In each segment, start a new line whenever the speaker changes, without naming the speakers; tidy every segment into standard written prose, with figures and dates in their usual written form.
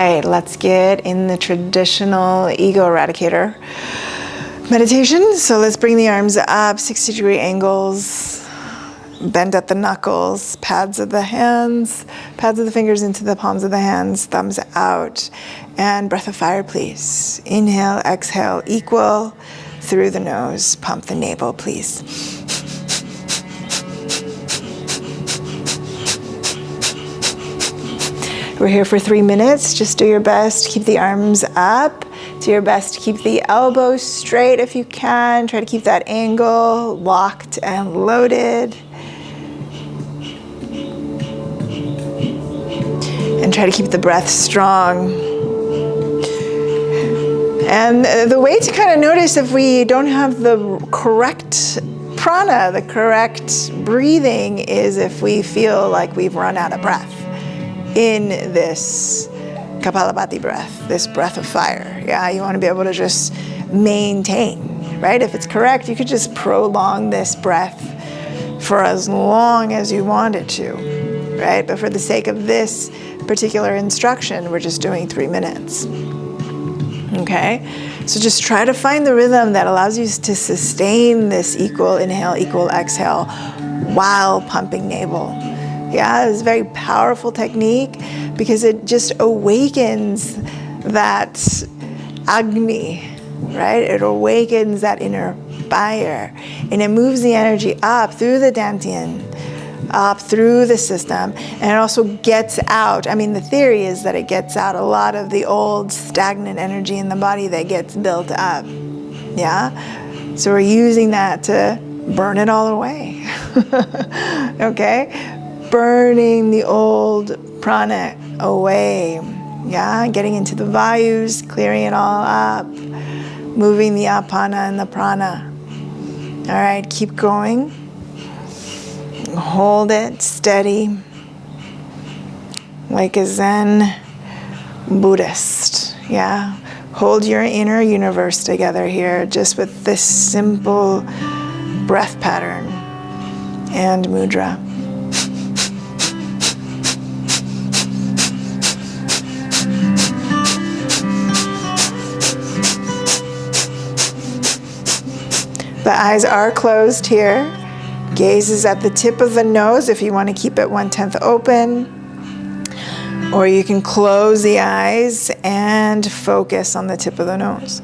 All right, let's get in the traditional ego eradicator meditation. So let's bring the arms up, 60-degree angles, bend at the knuckles, pads of the hands, pads of the fingers into the palms of the hands, thumbs out, and breath of fire, please. Inhale, exhale, equal through the nose. Pump the navel, please. We're here for 3 minutes. Just do your best. Keep the arms up. Do your best to keep the elbows straight if you can. Try to keep that angle locked and loaded. And try to keep the breath strong. And the way to kind of notice if we don't have the correct prana, the correct breathing, is if we feel like we've run out of breath in this Kapalabhati breath, this breath of fire. Yeah, you want to be able to just maintain, right? If it's correct, you could just prolong this breath for as long as you wanted to, right? But for the sake of this particular instruction, we're just doing 3 minutes. Okay? So just try to find the rhythm that allows you to sustain this equal inhale, equal exhale while pumping navel. Yeah, it's a very powerful technique because it just awakens that Agni, right? It awakens that inner fire, and it moves the energy up through the dantian, up through the system, and it also gets out. I mean, the theory is that it gets out a lot of the old stagnant energy in the body that gets built up. Yeah? So we're using that to burn it all away. Okay? Burning the old prana away. Yeah, getting into the vayus, clearing it all up, moving the apana and the prana. All right, keep going. Hold it steady, like a Zen Buddhist. Yeah, hold your inner universe together here, just with this simple breath pattern and mudra. The eyes are closed here. Gaze is at the tip of the nose if you want to keep it 1/10 open. Or you can close the eyes and focus on the tip of the nose.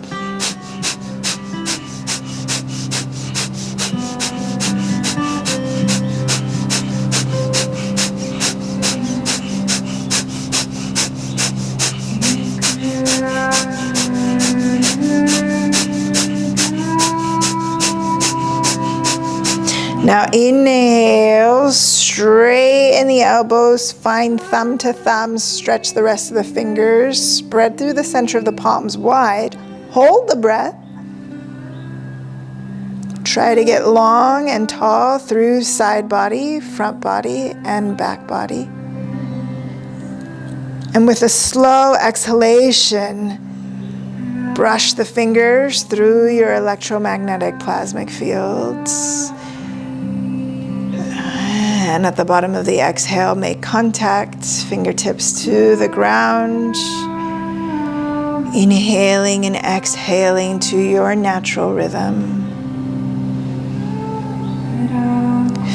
Now inhale, straighten the elbows, find thumb to thumb, stretch the rest of the fingers, spread through the center of the palms wide, hold the breath. Try to get long and tall through side body, front body, and back body. And with a slow exhalation, brush the fingers through your electromagnetic plasmic fields. And at the bottom of the exhale, make contact, fingertips to the ground. Inhaling and exhaling to your natural rhythm.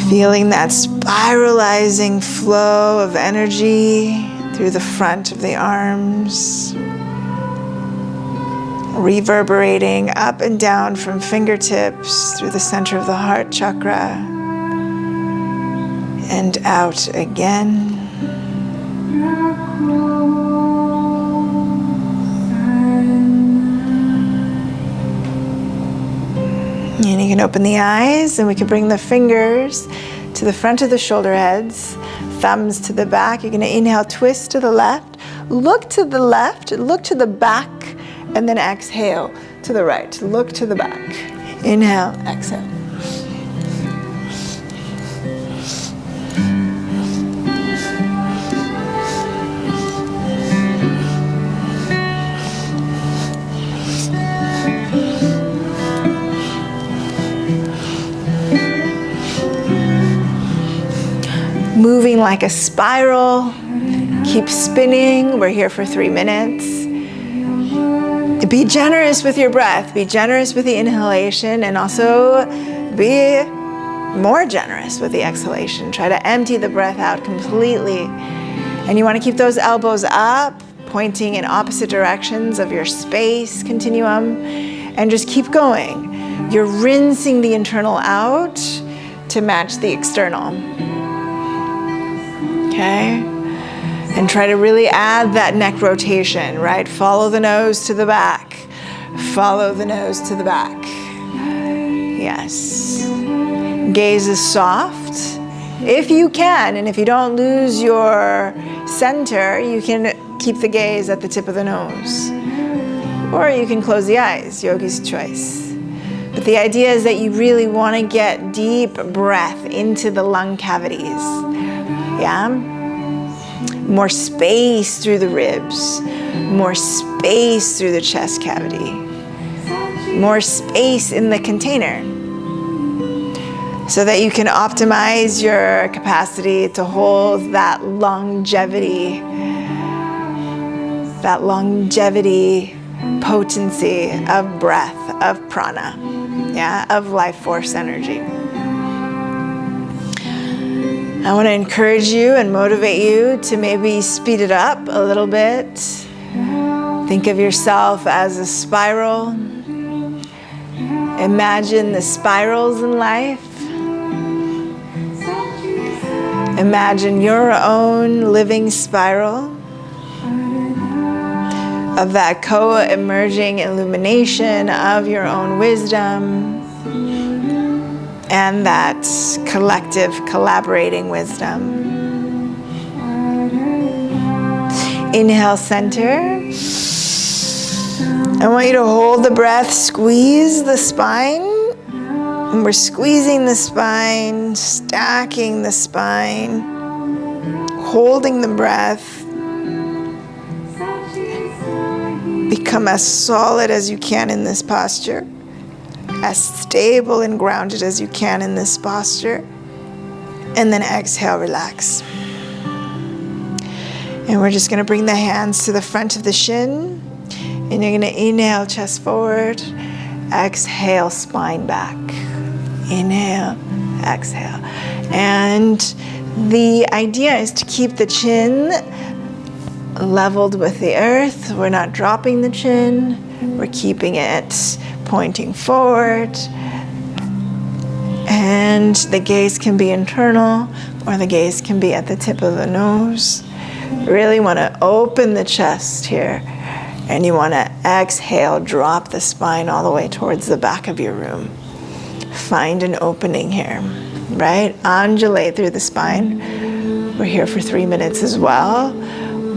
Feeling that spiralizing flow of energy through the front of the arms. Reverberating up and down from fingertips through the center of the heart chakra. And out again. And you can open the eyes, and we can bring the fingers to the front of the shoulder heads, thumbs to the back. You're going to inhale, twist to the left, look to the left, look to the back, and then exhale to the right. Look to the back. Inhale, exhale. Moving like a spiral, Keep spinning. We're here for 3 minutes. Be generous with your breath. Be generous with the inhalation, and also be more generous with the exhalation. Try to empty the breath out completely. And you want to keep those elbows up, pointing in opposite directions of your space continuum, and just keep going. You're rinsing the internal out to match the external. Okay? And try to really add that neck rotation, right? Follow the nose to the back. Follow the nose to the back. Yes. Gaze is soft. If you can, and if you don't lose your center, you can keep the gaze at the tip of the nose. Or you can close the eyes, yogi's choice. But the idea is that you really want to get deep breath into the lung cavities. Yeah? More space through the ribs. More space through the chest cavity. More space in the container. So that you can optimize your capacity to hold that longevity potency of breath, of prana, yeah, of life force energy. I want to encourage you and motivate you to maybe speed it up a little bit. Think of yourself as a spiral. Imagine the spirals in life. Imagine your own living spiral of that co-emerging illumination of your own wisdom and that collective collaborating wisdom. Inhale, center. I want you to hold the breath, squeeze the spine. And we're squeezing the spine, stacking the spine, holding the breath. Become as solid as you can in this posture, as stable and grounded as you can in this posture. And then exhale, relax. And we're just going to bring the hands to the front of the shin. And you're going to inhale, chest forward. Exhale, spine back. Inhale, exhale. And the idea is to keep the chin leveled with the earth. We're not dropping the chin. We're keeping it pointing forward. And the gaze can be internal, or the gaze can be at the tip of the nose. Really want to open the chest here. And you want to exhale, drop the spine all the way towards the back of your room. Find an opening here, right? Undulate through the spine. We're here for 3 minutes as well.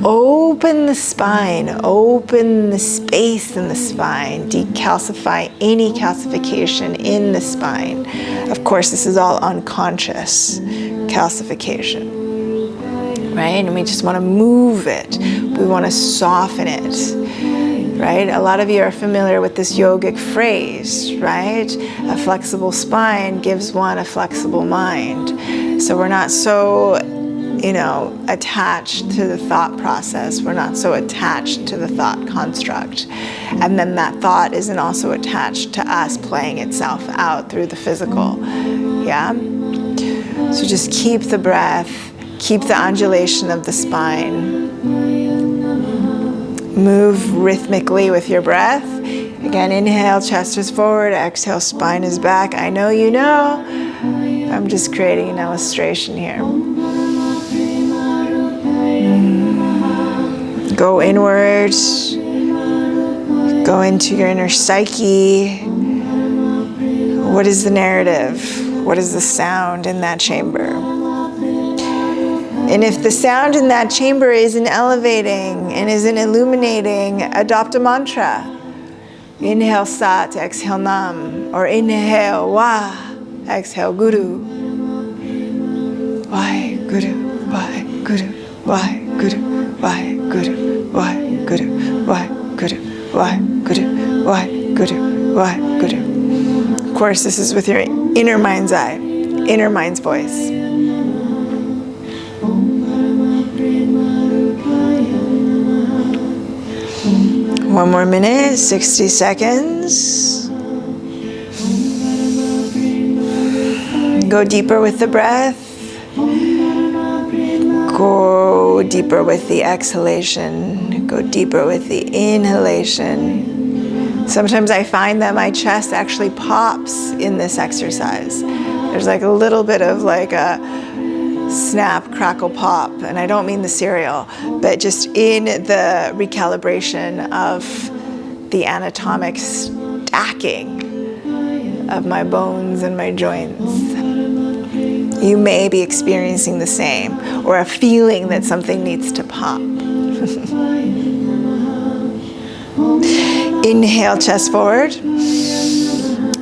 Open the spine, open the space in the spine, decalcify any calcification in the spine. Of course, this is all unconscious calcification, right? And we just want to move it. We want to soften it. Right? A lot of you are familiar with this yogic phrase, right? A flexible spine gives one a flexible mind. So we're not so, attached to the thought process. We're not so attached to the thought construct. And then that thought isn't also attached to us playing itself out through the physical. Yeah? So just keep the breath, keep the undulation of the spine. Move rhythmically with your breath. Again, inhale, chest is forward. Exhale, spine is back. I know you know. I'm just creating an illustration here. Go inward. Go into your inner psyche. What is the narrative? What is the sound in that chamber? And if the sound in that chamber isn't elevating and isn't illuminating, adopt a mantra. Inhale Sat, exhale Nam, or inhale Wa, exhale Guru. Why Guru, why Guru, why Guru, why Guru, why Guru, why Guru, why Guru, why Guru, why Guru. Of course, this is with your inner mind's eye, inner mind's voice. One more minute, 60 seconds. Go deeper with the breath. Go deeper with the exhalation. Go deeper with the inhalation. Sometimes I find that my chest actually pops in this exercise. There's like a little bit of like a snap, crackle, pop. And I don't mean the cereal, but just in the recalibration of the anatomic stacking of my bones and my joints. You may be experiencing the same, or a feeling that something needs to pop. Inhale, chest forward.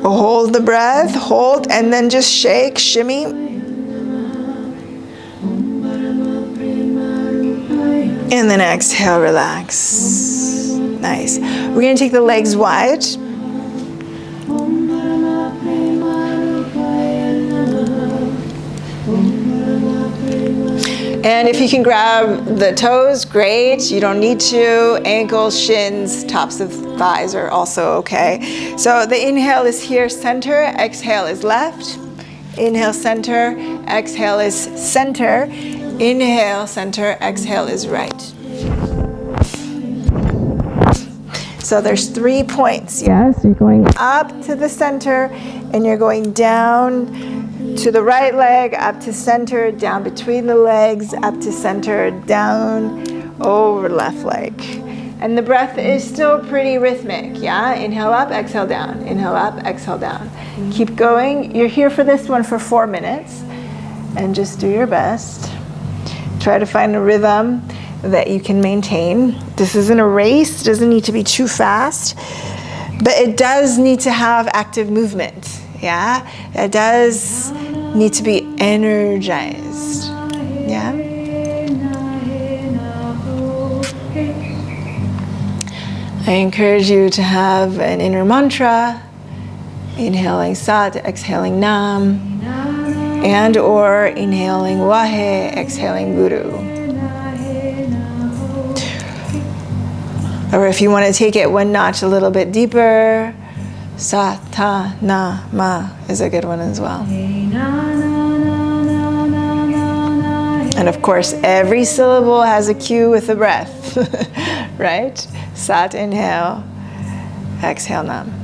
Hold the breath, hold, and then just shake, shimmy. And then exhale, relax. Nice. We're going to take the legs wide. And if you can grab the toes, great. You don't need to. Ankles, shins, tops of thighs are also okay. So the inhale is here, center. Exhale is left. Inhale, center. Exhale is center. Inhale, center. Exhale is right. So there's 3 points. Yes, you're going up to the center, and you're going down to the right leg, up to center, down between the legs, up to center, down, over left leg. And the breath is still pretty rhythmic, yeah? Inhale up, exhale down. Inhale up, exhale down. Keep going. You're here for this one for 4 minutes. And just do your best. Try to find a rhythm that you can maintain. This isn't a race. It doesn't need to be too fast. But it does need to have active movement. Yeah, it does need to be energized. Yeah. I encourage you to have an inner mantra, inhaling Sat, exhaling Nam, and or inhaling Wahe, exhaling Guru. Or if you want to take it one notch a little bit deeper, Sa, Ta, Na, Ma is a good one as well. And of course, every syllable has a cue with the breath, right? Sat, inhale, exhale, Nam.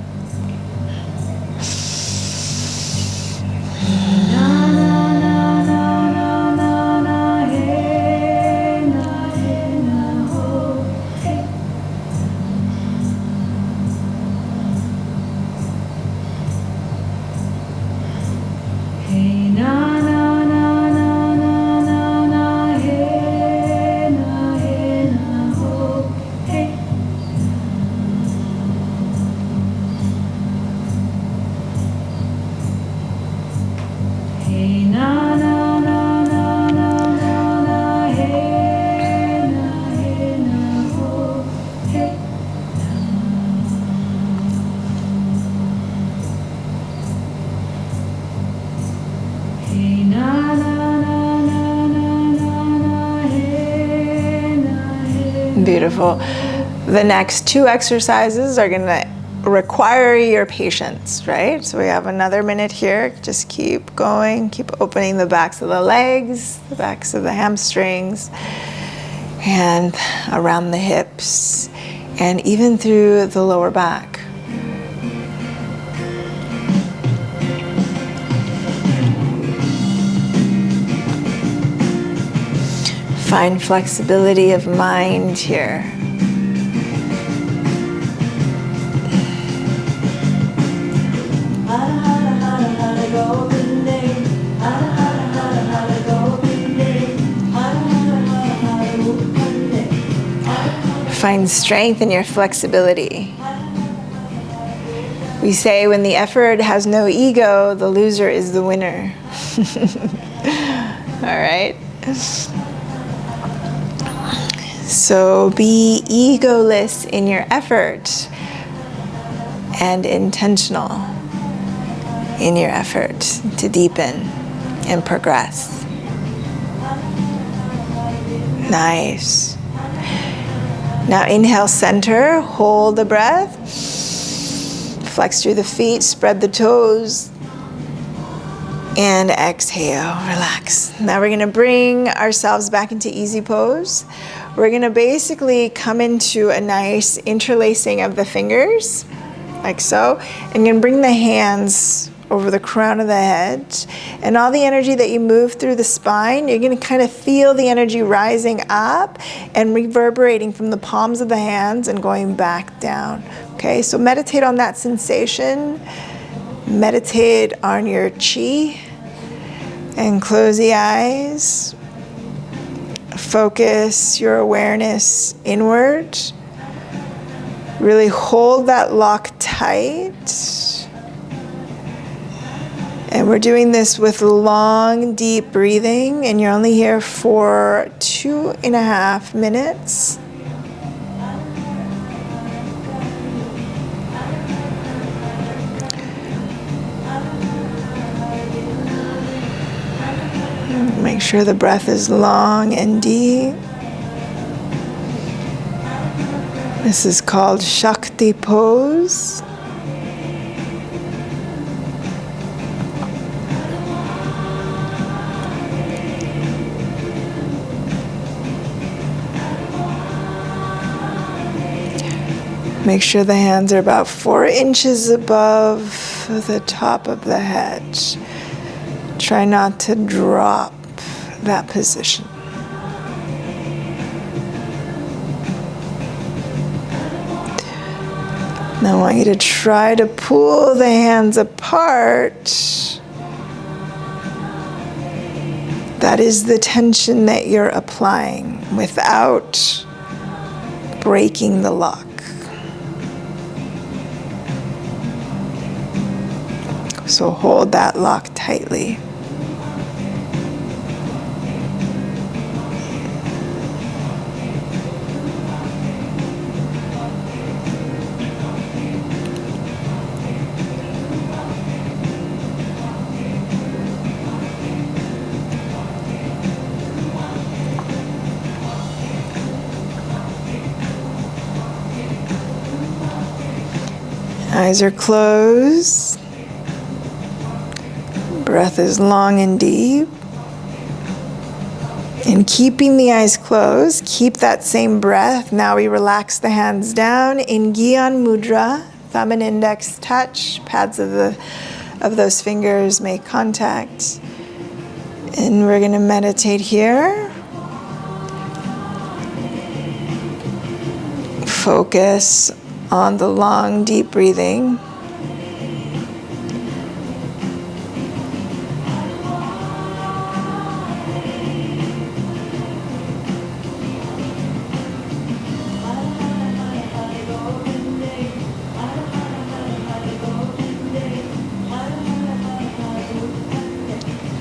Beautiful. The next 2 exercises are going to require your patience, right? So we have another minute here. Just keep going. Keep opening the backs of the legs, the backs of the hamstrings, and around the hips, and even through the lower back. Find flexibility of mind here. Find strength in your flexibility. We say when the effort has no ego, the loser is the winner. All right? So be egoless in your effort and intentional in your effort to deepen and progress. Now inhale, center, hold the breath. Flex through the feet, spread the toes. And exhale, relax. Now we're gonna bring ourselves back into easy pose. We're gonna basically come into a nice interlacing of the fingers, like so. And you're gonna bring the hands over the crown of the head. And all the energy that you move through the spine, you're gonna kind of feel the energy rising up and reverberating from the palms of the hands and going back down. Okay, so meditate on that sensation. Meditate on your chi. And close the eyes. Focus your awareness inward. Really hold that lock tight. And we're doing this with long, deep breathing, and you're only here for 2.5 minutes. Make sure the breath is long and deep. This is called Shakti pose. Make sure the hands are about 4 inches above the top of the head. Try not to drop that position. Now I want you to try to pull the hands apart. That is the tension that you're applying without breaking the lock. So hold that lock tightly. Eyes are closed. Breath is long and deep. And keeping the eyes closed, keep that same breath. Now we relax the hands down in Gyan Mudra. Thumb and index touch. Pads of those fingers make contact. And we're going to meditate here. Focus on the long, deep breathing.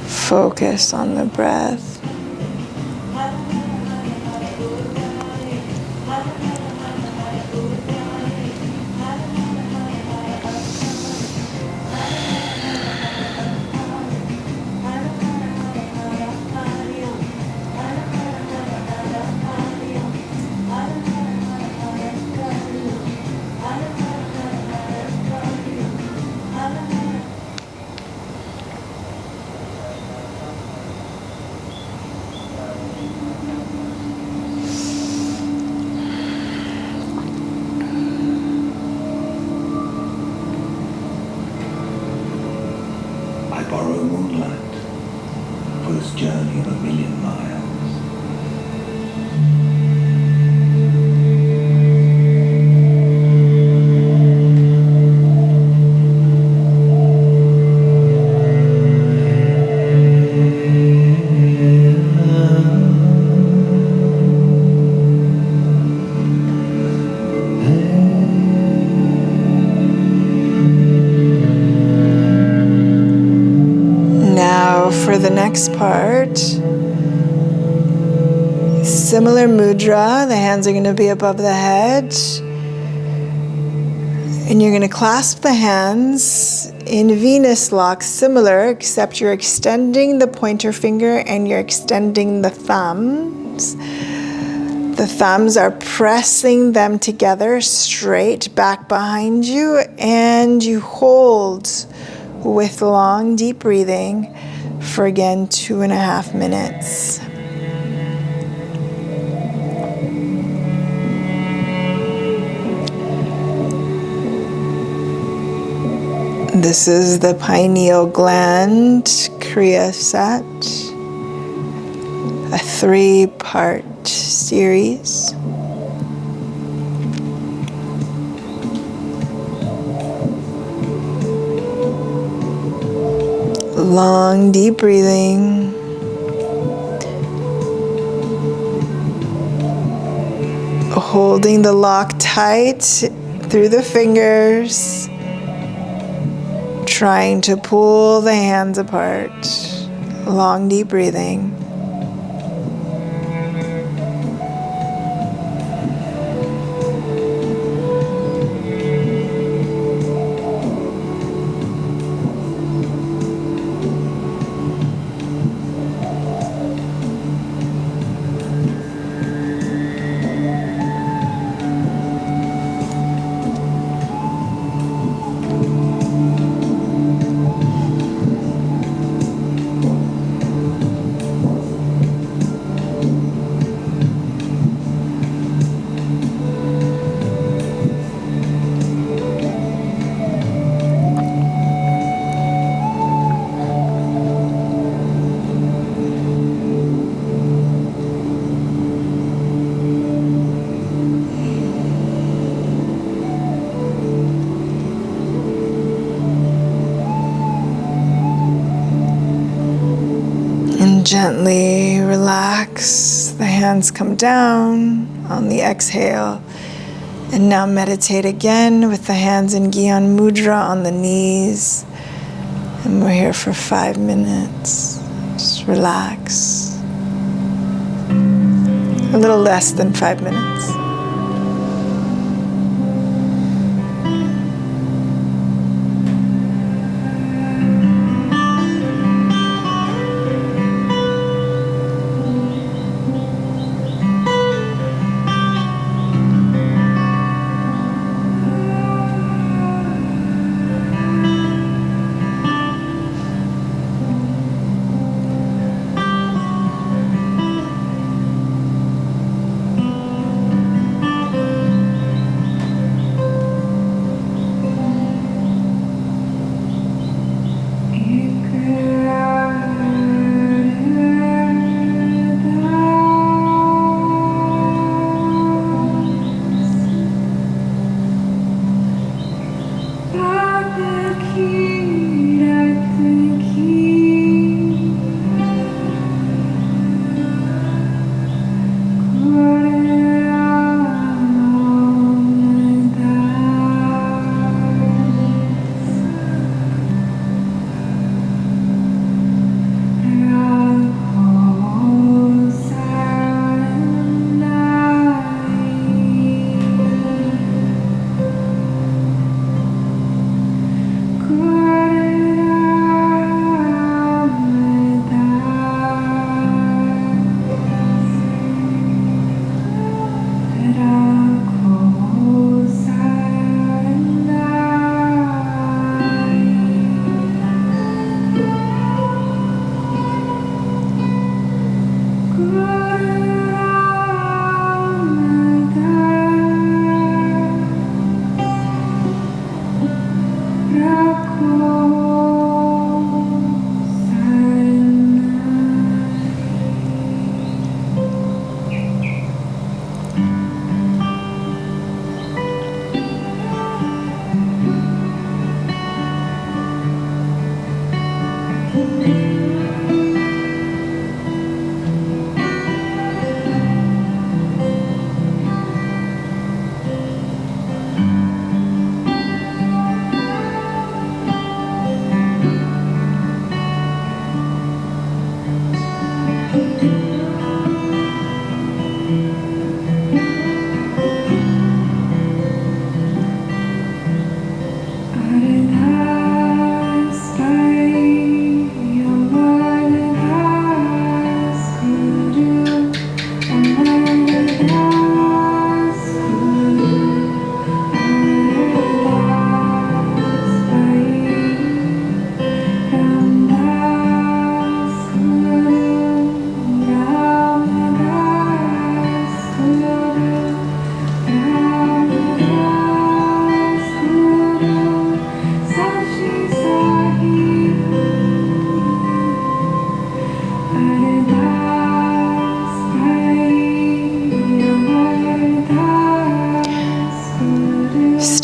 Focus on the breath.
Borrow moonlight for this journey of 1,000,000 miles.
For the next part, similar mudra, the hands are going to be above the head, and you're going to clasp the hands in Venus lock, similar, except you're extending the pointer finger and you're extending the thumbs. The thumbs are pressing them together straight back behind you, and you hold with long, deep breathing for again 2.5 minutes. This is the pineal gland Kriya set, a 3-part series. Long, deep breathing. Holding the lock tight through the fingers. Trying to pull the hands apart. Long, deep breathing. Gently relax, the hands come down on the exhale, and now meditate again with the hands in Gyan Mudra on the knees, and we're here for 5 minutes. Just relax, a little less than 5 minutes.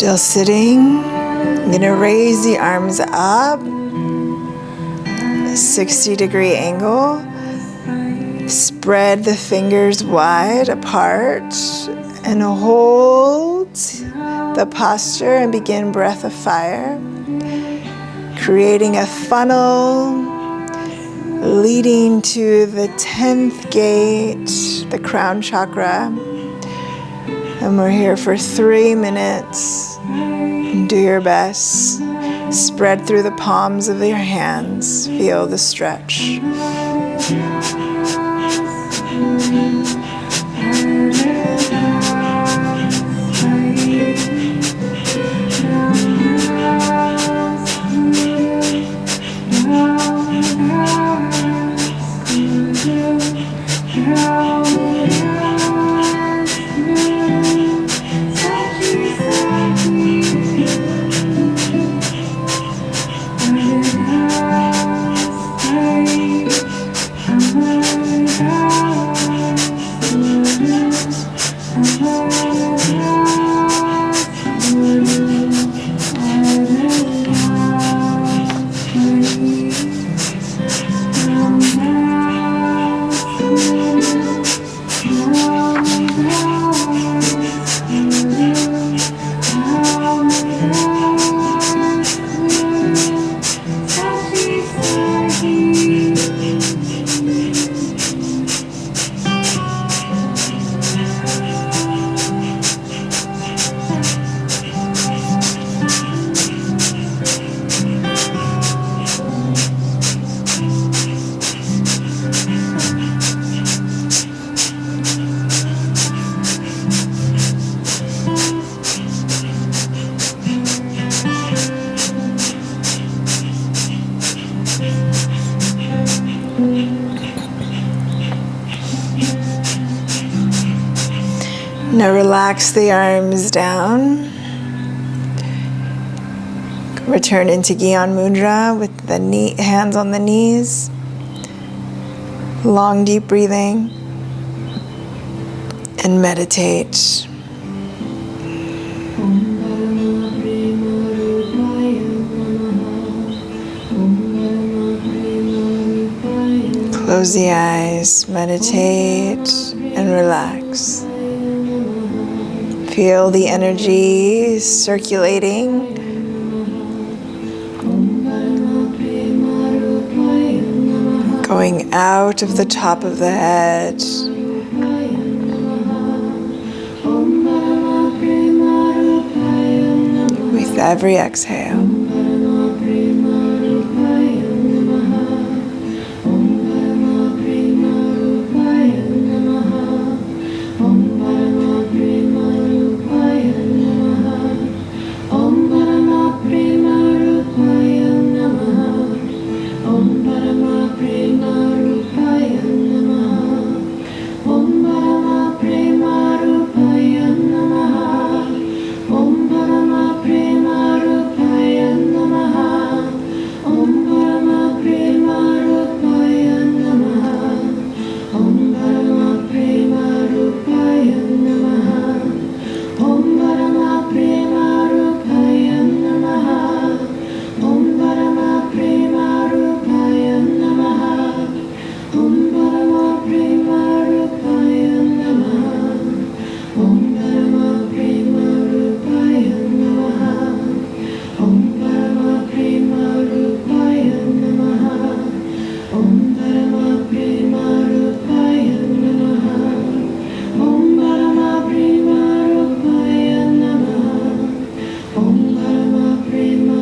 Still sitting. I'm going to raise the arms up, 60-degree angle. Spread the fingers wide apart and hold the posture and begin breath of fire, creating a funnel leading to the 10th gate, the crown chakra. And we're here for 3 minutes. Do your best. Spread through the palms of your hands. Feel the stretch. Now relax the arms down. Return into Gyan Mudra with the hands on the knees. Long, deep breathing. And meditate. Close the eyes, meditate, and relax. Feel the energy circulating. Going out of the top of the head. With every exhale.